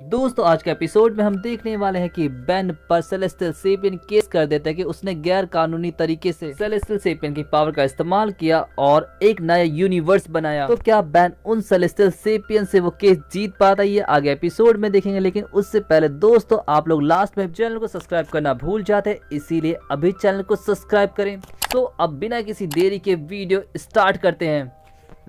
दोस्तों आज के एपिसोड में हम देखने वाले हैं कि बेन पर सेलेस्टियल सेपियन केस कर देता है कि उसने गैर कानूनी तरीके से सेलेस्टियल सेपियन की पावर का इस्तेमाल किया और एक नया यूनिवर्स बनाया। तो क्या बेन उन सेलेस्टियल सेपियन से वो केस जीत पाता है, ये आगे एपिसोड में देखेंगे। लेकिन उससे पहले दोस्तों आप लोग लास्ट में चैनल को सब्सक्राइब करना भूल जाते हैं, इसीलिए अभी चैनल को सब्सक्राइब करें। तो अब बिना किसी देरी के वीडियो स्टार्ट करते हैं।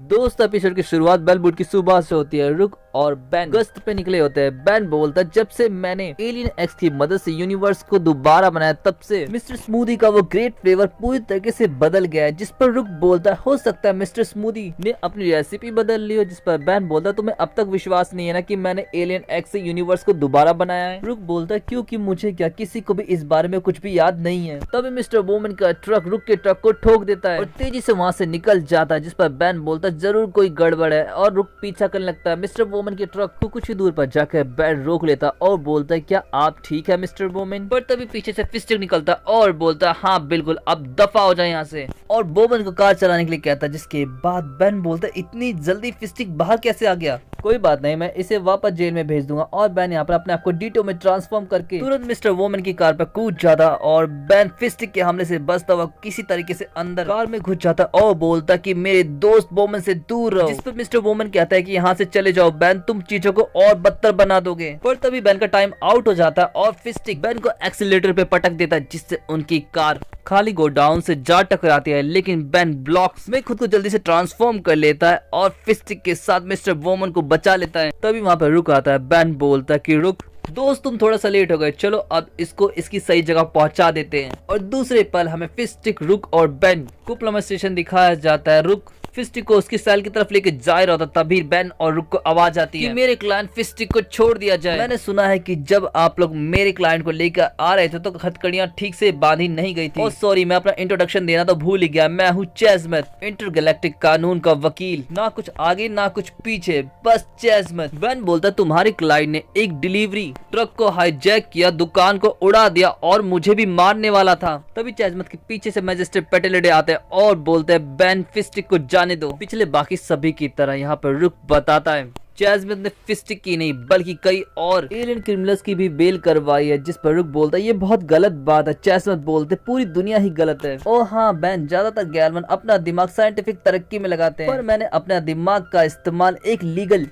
दोस्त एपिसोड की शुरुआत बेलवुड की सुबह से होती है। रुक और बेन गश्त पे निकले होते हैं। बेन बोलता है, जब से मैंने एलियन एक्स की मदद से यूनिवर्स को दोबारा बनाया तब से मिस्टर स्मूदी का वो ग्रेट फ्लेवर पूरी तरीके से बदल गया है। जिस पर रुक बोलता है, हो सकता है मिस्टर स्मूदी ने अपनी रेसिपी बदल ली हो। जिस पर बेन बोलता है, तुम्हें अब तक विश्वास नहीं है ना कि मैंने एलियन एक्स से यूनिवर्स को दोबारा बनाया है। रुक बोलता है, क्योंकि मुझे क्या, किसी को भी इस बारे में कुछ भी याद नहीं है। तभी मिस्टर बोमन का ट्रक रुक के ट्रक को ठोक देता है और तेजी से वहाँ से निकल जाता है। जिस पर बेन बोलता है, जरूर कोई गड़बड़ है, और रुक पीछा करने लगता है। मिस्टर बोमन के ट्रक को कुछ ही दूर पर जाकर बेन रोक लेता और बोलता है, क्या आप ठीक है मिस्टर बोमन? पर तभी पीछे से फिस्टिक निकलता और बोलता है, हाँ बिल्कुल, अब दफा हो जाए यहाँ से, और बोमन को कार चलाने के लिए कहता है। जिसके बाद बेन बोलता है, इतनी जल्दी फिस्टिक बाहर कैसे आ गया? कोई बात नहीं, मैं इसे वापस जेल में भेज दूंगा। और बेन यहाँ पर अपने आप को डीटो में ट्रांसफॉर्म करके तुरंत मिस्टर वोमन की कार पर कूद जाता और बेन फिस्टिक के हमले से बचता हुआ किसी तरीके से अंदर कार में घुस जाता और बोलता कि मेरे दोस्त वोमन से दूर रहो। जिस पर मिस्टर वोमन कहता है कि यहाँ से चले जाओ बेन, तुम चीजों को और बदतर बना दोगे। पर तभी बेन का टाइम आउट हो जाता है और फिस्टिक बेन को एक्सीलरेटर पे पटक देता है, जिससे उनकी कार खाली गोडाउन से जा टकराती है। लेकिन बेन ब्लॉक्स में खुद को जल्दी से ट्रांसफॉर्म कर लेता है और फिस्टिक के साथ मिस्टर वोमन को बचा लेता है। तभी वहाँ पर रुक आता है। बेन बोलता है कि रुक दोस्त, तुम थोड़ा सा लेट हो गए, चलो अब इसको इसकी सही जगह पहुंचा देते हैं। और दूसरे पल हमें फिस्टिक, रुक और बेन को प्लम्बर स्टेशन दिखाया जाता है। रुक फिस्टिक को उसकी सेल की तरफ लेके जा रहा था, तभी बेन और रुक को आवाज आती है कि मेरे क्लाइंट फिस्टिक को छोड़ दिया जाए। मैंने सुना है कि जब आप लोग मेरे क्लाइंट को लेकर आ रहे थे तो हथकड़ियां ठीक से बांधी नहीं गई थी। सॉरी, मैं अपना इंट्रोडक्शन देना तो भूल ही गया। मैं हूँ चेजमत, इंटरगैलेक्टिक कानून का वकील, ना कुछ आगे ना कुछ पीछे, बस चेजमत। बेन बोलता, तुम्हारे क्लाइंट ने एक डिलीवरी ट्रक को हाईजैक किया, दुकान को उड़ा दिया और मुझे भी मारने वाला था। तभी चेजमत के पीछे से मैजिस्ट्रेट पेटेलेडे आते हैं और बोलते हैं, बेन फिस्टिक को जाने दो। पिछले बाकी सभी की तरह यहाँ पर रुक बताता है, चेजमत ने फिस्टिक की नहीं बल्कि कई और एलियन क्रिमिनल्स की भी बेल करवाई है। जिस पर रुक बोलता है, ये बहुत गलत बात है। चेजमत बोलते, पूरी दुनिया ही गलत है। ओ हाँ बेन, ज्यादातर गैरमैन अपना दिमाग साइंटिफिक तरक्की में लगाते हैं, पर मैंने अपना दिमाग का इस्तेमाल एक लीगल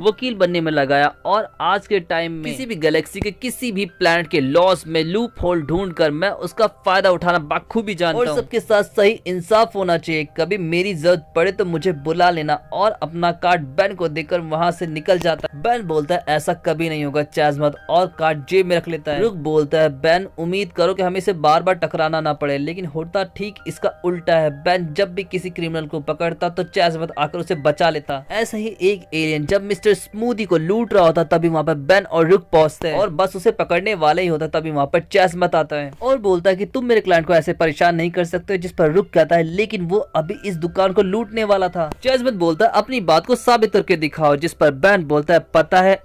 वकील बनने में लगाया। और आज के टाइम में किसी भी गैलेक्सी के किसी भी प्लैनेट के लॉस में लूप होल ढूंढकर मैं उसका फायदा उठाना बखूबी जानता हूँ। और सबके साथ सही इंसाफ होना चाहिए। कभी मेरी जरूरत पड़े तो मुझे बुला लेना। और अपना कार्ड बेन को देकर वहाँ से निकल जाता है। बेन बोलता है, ऐसा कभी नहीं होगा चेजमत, और कार्ड जेब में रख लेता है। रुक बोलता है, बेन उम्मीद करो कि हमें इसे बार बार टकराना ना पड़े। लेकिन होता ठीक इसका उल्टा है। बेन जब भी किसी क्रिमिनल को पकड़ता तो चेजमत आकर उसे बचा लेता। ऐसा ही एक एलियन जब मिस्टर स्मूदी को लूट रहा होता तभी वहाँ पर बेन और रुक पहुंचते हैं और बस उसे पकड़ने वाले ही होता तभी वहाँ पर चेजमत आता है और बोलता है कि तुम मेरे क्लाइंट को ऐसे परेशान नहीं कर सकते। जिस पर रुक कहता है, लेकिन वो अभी इस दुकान को लूटने वाला था। चेजमत बोलता है, अपनी बात को साबित करके दिखाओ। जिस पर बेन बोलता है, पता है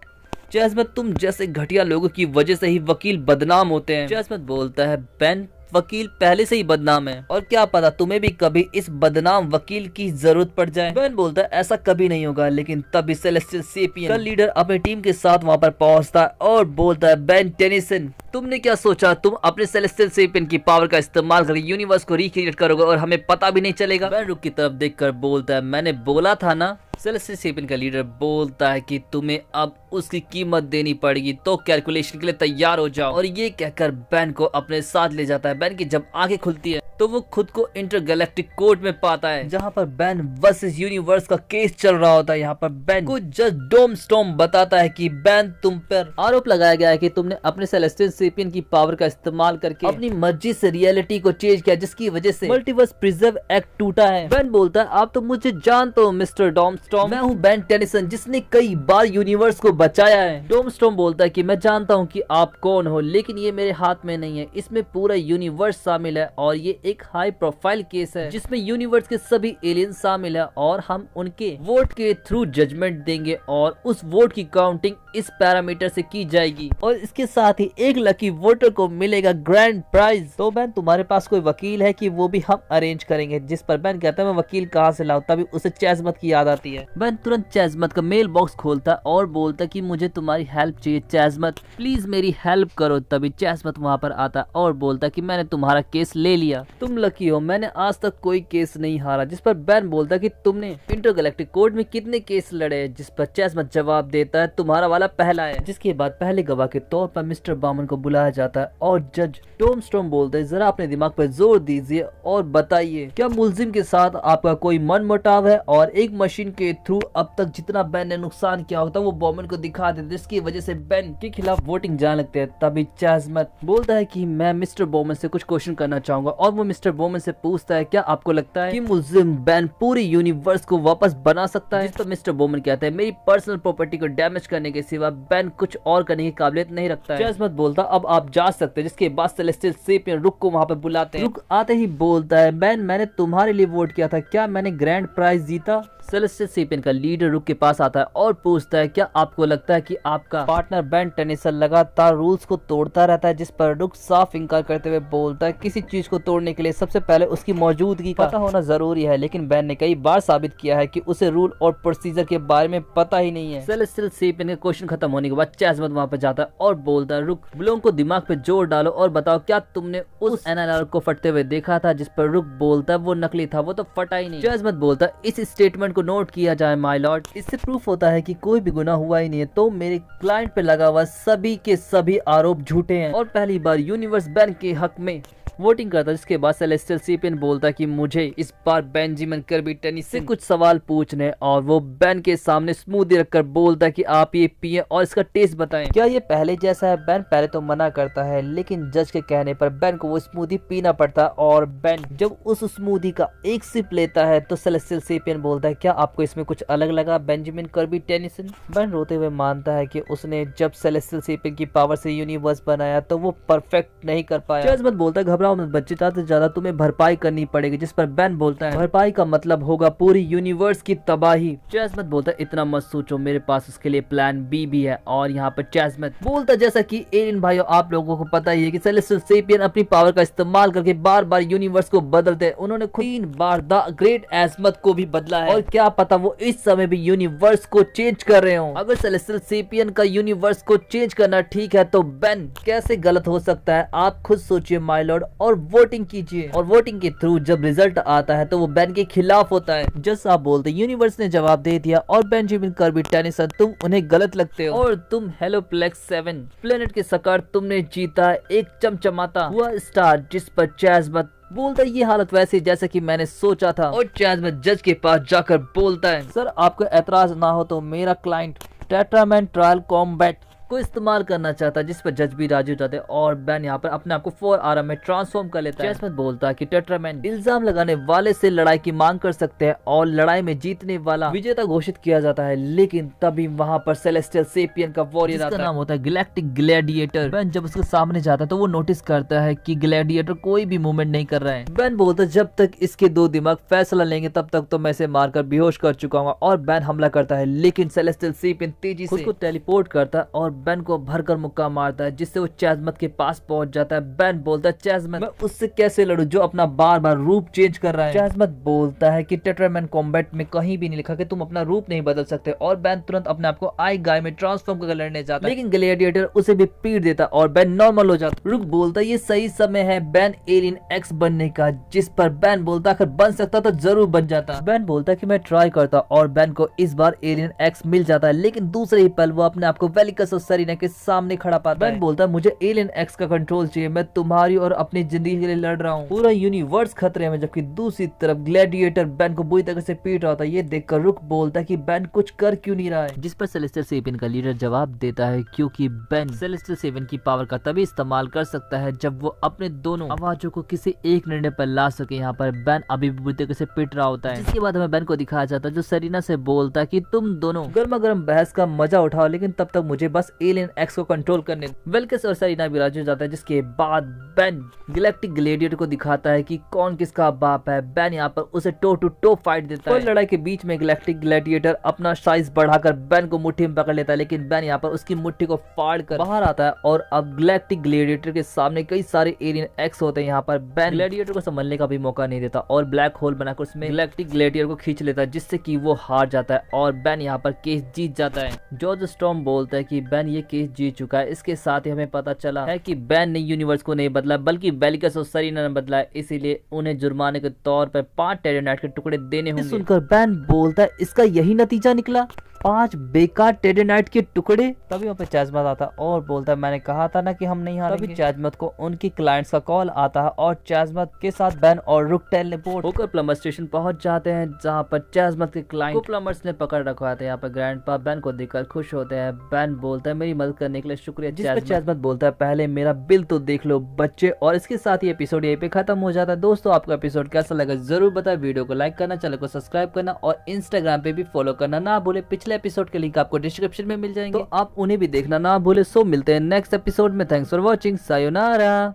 चेजमत, तुम जैसे घटिया लोगों की वजह से ही वकील बदनाम होते हैं। चेजमत बोलता है, बेन वकील पहले से ही बदनाम है, और क्या पता तुम्हें भी कभी इस बदनाम वकील की जरूरत पड़ जाए। बेन बोलता है, ऐसा कभी नहीं होगा। लेकिन तभी सेलेस्टियल सेपियन का लीडर अपनी टीम के साथ वहाँ पर पहुँचता है और बोलता है, बेन टेनिसन, तुमने क्या सोचा तुम अपने सेलेस्टियल सेपियन की पावर का इस्तेमाल करके यूनिवर्स को रिक्रिएट करोगे और हमें पता भी नहीं चलेगा? बेन रुक की तरफ देखकर बोलता है, मैंने बोला था ना। सेलेस्टियल सेपियन का लीडर बोलता है कि तुम्हें अब उसकी कीमत देनी पड़ेगी, तो कैलकुलेशन के लिए तैयार हो जाओ। और ये कहकर बेन को अपने साथ ले जाता है। बेन की जब आंखें खुलती है तो वो खुद को इंटरगैलेक्टिक कोर्ट में पाता है, जहाँ पर बेन वर्सेस यूनिवर्स का केस चल रहा होता है। यहाँ पर बेन को जज डोम स्टॉर्म बताता है कि बेन, तुम पर आरोप लगाया गया है कि तुमने अपने सेलेस्टियल सेपियन की पावर का इस्तेमाल करके अपनी मर्जी से रियलिटी को चेंज किया, जिसकी वजह से मल्टीवर्स प्रिजर्व एक्ट टूटा है। बेन बोलता है, आप तो मुझे जानते हो मिस्टर डोम स्टॉर्म, मैं हूँ बेन टेनिसन, जिसने कई बार यूनिवर्स को बचाया है। डोम स्टॉर्म बोलता है कि मैं जानता हूँ कि आप कौन हो, लेकिन ये मेरे हाथ में नहीं है। इसमें पूरा यूनिवर्स शामिल है और ये एक हाई प्रोफाइल केस है जिसमें यूनिवर्स के सभी एलियन शामिल है और हम उनके वोट के थ्रू जजमेंट देंगे और उस वोट की काउंटिंग इस पैरामीटर से की जाएगी और इसके साथ ही एक लकी वोटर को मिलेगा ग्रैंड प्राइज। तो बैन तुम्हारे पास कोई वकील है कि वो भी हम अरेंज करेंगे? जिस पर बैन कहता है मैं वकील कहाँ से लाऊं? तभी उसे चैजमत की याद आती है। बैन तुरंत चैजमत का मेल बॉक्स खोलता और बोलता कि मुझे तुम्हारी हेल्प चाहिए चैजमत, प्लीज मेरी हेल्प करो। तभी चैजमत वहाँ पर आता और बोलता कि मैंने तुम्हारा केस ले लिया, तुम लकी हो, मैंने आज तक कोई केस नहीं हारा। जिस पर बैन बोलता कि तुमने इंटरगैलेक्टिक कोर्ट में कितने केस लड़े? जिस पर चैजमत जवाब देता है तुम्हारा वाला पहला है। जिसके बाद पहले गवाह के तौर पर मिस्टर बामन को बुलाया जाता है और जज टॉम स्ट्रॉम बोलते हैं जरा अपने दिमाग पर जोर दीजिए और बताइए क्या मुलजिम के साथ आपका कोई मनमुटाव है? और एक मशीन के थ्रू अब तक जितना बैन ने नुकसान किया होता है वो बामन को दिखा देते, जिसकी वजह से बैन के खिलाफ वोटिंग जाने लगते हैं। तभी चैजमत बोलता है कि मैं मिस्टर बामन से कुछ क्वेश्चन करना चाहूंगा और वो मिस्टर बामन से पूछता है क्या आपको लगता है कि मुलजिम बैन पूरी यूनिवर्स को वापस बना सकता है? जिस पर मिस्टर बामन कहता है मेरी पर्सनल प्रॉपर्टी को डैमेज करने के सिवा बैन कुछ और करने की काबिलियत नहीं रखता है। चैजमत बोलता अब आप जा सकते हैं। जिसके बाद सेलेस्टियल सेपियन रुक को वहाँ पे बुलाते हैं। रुक आते ही बोलता है बैन मैंने तुम्हारे लिए वोट किया था, क्या मैंने ग्रैंड प्राइज जीता? सेलेस्टियल सेपियन का लीडर रुक के पास आता है और पूछता है क्या आपको लगता है कि आपका पार्टनर बैन टेनिसन लगातार रूल्स को तोड़ता रहता है? जिस पर रुक साफ इंकार करते हुए बोलता है किसी चीज को तोड़ने के लिए सबसे पहले उसकी मौजूदगी का पता होना जरूरी है, लेकिन बैन ने कई बार साबित किया है कि उसे रूल और प्रोसीजर के बारे में पता ही नहीं है। सेलेस्टियल सेपियन का क्वेश्चन खत्म होने के बाद चैजमत वहाँ पे जाता है और बोलता है रुक ब्लोम को दिमाग पे जोर डालो और बताओ क्या तुमने उस एनएलआर को फटते हुए देखा था? जिस पर रुक बोलता है वो नकली था, वो तो फटा ही नहीं। चैजमत बोलता है इस स्टेटमेंट को नोट किया जाए माय लॉर्ड, इससे प्रूफ होता है कि कोई भी गुनाह हुआ ही नहीं है, तो मेरे क्लाइंट पे लगा हुआ सभी के सभी आरोप झूठे हैं और पहली बार यूनिवर्स बैन के हक में वोटिंग करता है। जिसके बाद सेलेस्टियल सेपियन बोलता है कि मुझे इस बार बेंजामिन कर्बी टेनिसन से कुछ सवाल पूछने और वो बैन के सामने स्मूदी रखकर बोलता है कि आप ये पिए और इसका टेस्ट बताएं, क्या ये पहले जैसा है? बैन पहले तो मना करता है लेकिन जज के कहने पर बैन को वो स्मूदी पीना पड़ता है और बैन जब उस स्मूदी का एक सिप लेता है तो सेलेस्टियल सेपियन बोलता है क्या आपको इसमें कुछ अलग लगा बेंजामिन कर्बी टेनिसन? बैन रोते हुए मानता है कि उसने जब सेलेस्टियल सेपियन की पावर से यूनिवर्स बनाया तो वो परफेक्ट नहीं कर पाया। चैजमत बोलता है घबराओ मत बच्चे, ज्यादा से ज्यादा तुम्हें भरपाई करनी पड़ेगी। जिस पर बैन बोलता है भरपाई का मतलब होगा पूरी यूनिवर्स की तबाही। चैजमत बोलता है इतना मत सोचो, मेरे पास उसके लिए प्लान बी भी है। और यहाँ पर चैजमत बोलता है जैसा कि एलियन भाइयों आप लोगों को पता ही है कि सेलेस्टियल सेपियन अपनी पावर का इस्तेमाल करके बार बार यूनिवर्स को बदलते हैं। उन्होंने खुद 3 बार द ग्रेट एजमत को भी बदला है और क्या पता वो इस समय भी यूनिवर्स को चेंज कर रहे हो। अगर सेलेस्टियल सेपियन का यूनिवर्स को चेंज करना ठीक है तो बैन कैसे गलत हो सकता है? आप खुद सोचिए माय लॉर्ड और वोटिंग कीजिए और वोटिंग के थ्रू जब रिजल्ट आता है तो वो बैन के खिलाफ होता है। जज साहब बोलते यूनिवर्स ने जवाब दे दिया और बेंजामिन कर्बी टेनिसन तुम उन्हें गलत लगते हो और तुम हेलोप्लेक्स 7 प्लेनेट के सकार तुमने जीता एक चमचमाता हुआ स्टार। जिस पर चैजमत बोलता है ये हालत वैसी जैसे कि मैंने सोचा था और चैजमत जज के पास जाकर बोलता है सर आपको एतराज ना हो तो मेरा क्लाइंट टेट्रामैन ट्रायल कॉम्बैट को इस्तेमाल करना चाहता है। जिस पर जज भी राजी हो जाते हैं और बैन यहाँ पर अपने आप को 4 आर्म में ट्रांसफॉर्म कर लेता है। चैजमत बोलता है कि टेट्रामैन इल्जाम लगाने वाले से लड़ाई की मांग कर सकते हैं और लड़ाई में जीतने वाला विजेता घोषित किया जाता है। लेकिन तभी वहाँ पर सेलेस्टियल सेपियन का वॉरियर आता है, नाम होता है गैलेक्टिक ग्लैडिएटर। बैन जब उसके सामने जाता है तो वो नोटिस करता है कि ग्लैडिएटर कोई भी मूवमेंट नहीं कर रहा है। बैन बोलता है जब तक इसके 2 दिमाग फैसला लेंगे तब तक तो मैं इसे मारकर बेहोश कर चुका हूँ और बैन हमला करता है। लेकिन सेलेस्टियल सेपियन तेजी से उसको टेलीपोर्ट करता है और बैन को भरकर मुक्का मारता है जिससे वो चैजमत के पास पहुंच जाता है। बैन बोलता है चैजमत मैं उससे कैसे लड़ूं जो अपना बार बार रूप चेंज कर रहा है। चैजमत बोलता है कि टेट्रामैन कॉम्बैट में कहीं भी नहीं लिखा कि तुम अपना रूप नहीं बदल सकते और बैन तुरंत अपने आप को आई गाय में ट्रांसफॉर्म करके लड़ने जाता है। लेकिन ग्लैडिएटर उसे भी पीट देता और बैन नॉर्मल हो जाता। रुक बोलता है ये सही समय है बैन एलियन एक्स बनने का। जिस पर बैन बोलता अगर बन सकता तो जरूर बन जाता। बैन बोलता कि मैं ट्राई करता और बैन को इस बार एलियन एक्स मिल जाता है। लेकिन दूसरे ही पल वो अपने आप को वेलिकस और सरीना के सामने खड़ा पाता है। बैन बोलता है मुझे एलियन एक्स का कंट्रोल चाहिए, मैं तुम्हारी और अपनी जिंदगी के लिए लड़ रहा हूँ। पूरा यूनिवर्स खतरे में। जबकि दूसरी तरफ ग्लैडिएटर बैन को बुरी तरह से पीट रहा था। ये देखकर रुक बोलता है कि बैन कुछ कर क्यों नहीं रहा है। जिस पर सेलेस्टियल सेपियन का लीडर जवाब देता है क्योंकि बैन सेलेस्टियल सेपियन की पावर का तभी इस्तेमाल कर सकता है जब वो अपने दोनों आवाजों को किसी एक निर्णय पर ला सके। यहाँ पर बैन अभी भी बुरी तरह से पीट रहा होता है। जिसके बाद हमें बैन को दिखाया जाता है जो सरीना से बोलता है कि तुम दोनों गर्मा गर्म बहस का मजा उठाओ लेकिन तब तक मुझे बस एलियन एक्स को कंट्रोल करने। वेल्कस और सरीना भी राजी हो जाता है, जिसके बाद बेन गैलेक्टिक ग्लैडिएटर को दिखाता है कि कौन किसका बाप है। बेन यहाँ पर उसे टो टू टो फाइट देता है। लड़ाई के बीच में गैलेक्टिक ग्लैडिएटर अपना साइज बढ़ाकर बेन को मुट्ठी में पकड़ लेता है, लेकिन बेन यहाँ पर उसकी मुट्ठी को फाड़ कर बाहर आता है और अब गैलेक्टिक ग्लैडिएटर के सामने कई सारे एलियन एक्स होते हैं। यहाँ पर बेन ग्लैडिएटर को संभलने का भी मौका नहीं देता और ब्लैक होल बनाकर उसमें गैलेक्टिक ग्लैडिएटर को खींच लेता है, जिससे कि वो हार जाता है और बेन यहाँ पर केस जीत जाता है। जॉर्ज स्टॉर्म बोलता है कि बेन ये केस जीत चुका है। इसके साथ ही हमें पता चला है कि बेन ने यूनिवर्स को नहीं बदला, बल्कि बेलिकस और सरीना ने बदला है, इसीलिए उन्हें जुर्माने के तौर पर 5 टेरेनाइट के टुकड़े देने होंगे। सुनकर बेन बोलता है इसका यही नतीजा निकला, 5 बेकार टेरेनाइट के टुकड़े। तभी वहाँ पे चैजमत आता है और बोलता है मैंने कहा था ना कि हम नहीं हारेंगे। तभी चैजमत को उनकी क्लाइंट्स का कॉल आता है और चैजमत के साथ बेन और रुक टेलीपोर्ट होकर प्लमर स्टेशन पहुंच जाते हैं, जहाँ पर चैजमत के क्लाइंट को प्लमर्स ने पकड़ रखा था। यहाँ पर ग्रैंडपा बेन को देखकर खुश होते हैं। बेन बोलता है मेरी मदद करने के लिए शुक्रिया। जिस पर चैजमत बोलता है पहले मेरा बिल तो देख लो बच्चे। और इसके साथ ही एपिसोड यहीं पे खत्म हो जाता है। दोस्तों आपको एपिसोड कैसा लगा जरूर बताएं, वीडियो को लाइक करना, चैनल को सब्सक्राइब करना और इंस्टाग्राम पे भी फॉलो करना ना भूले। पिछले एपिसोड के लिंक आपको डिस्क्रिप्शन में मिल जाएंगे, तो आप उन्हें भी देखना ना भूले। सो मिलते हैं नेक्स्ट एपिसोड में। Thanks for watching, sayonara.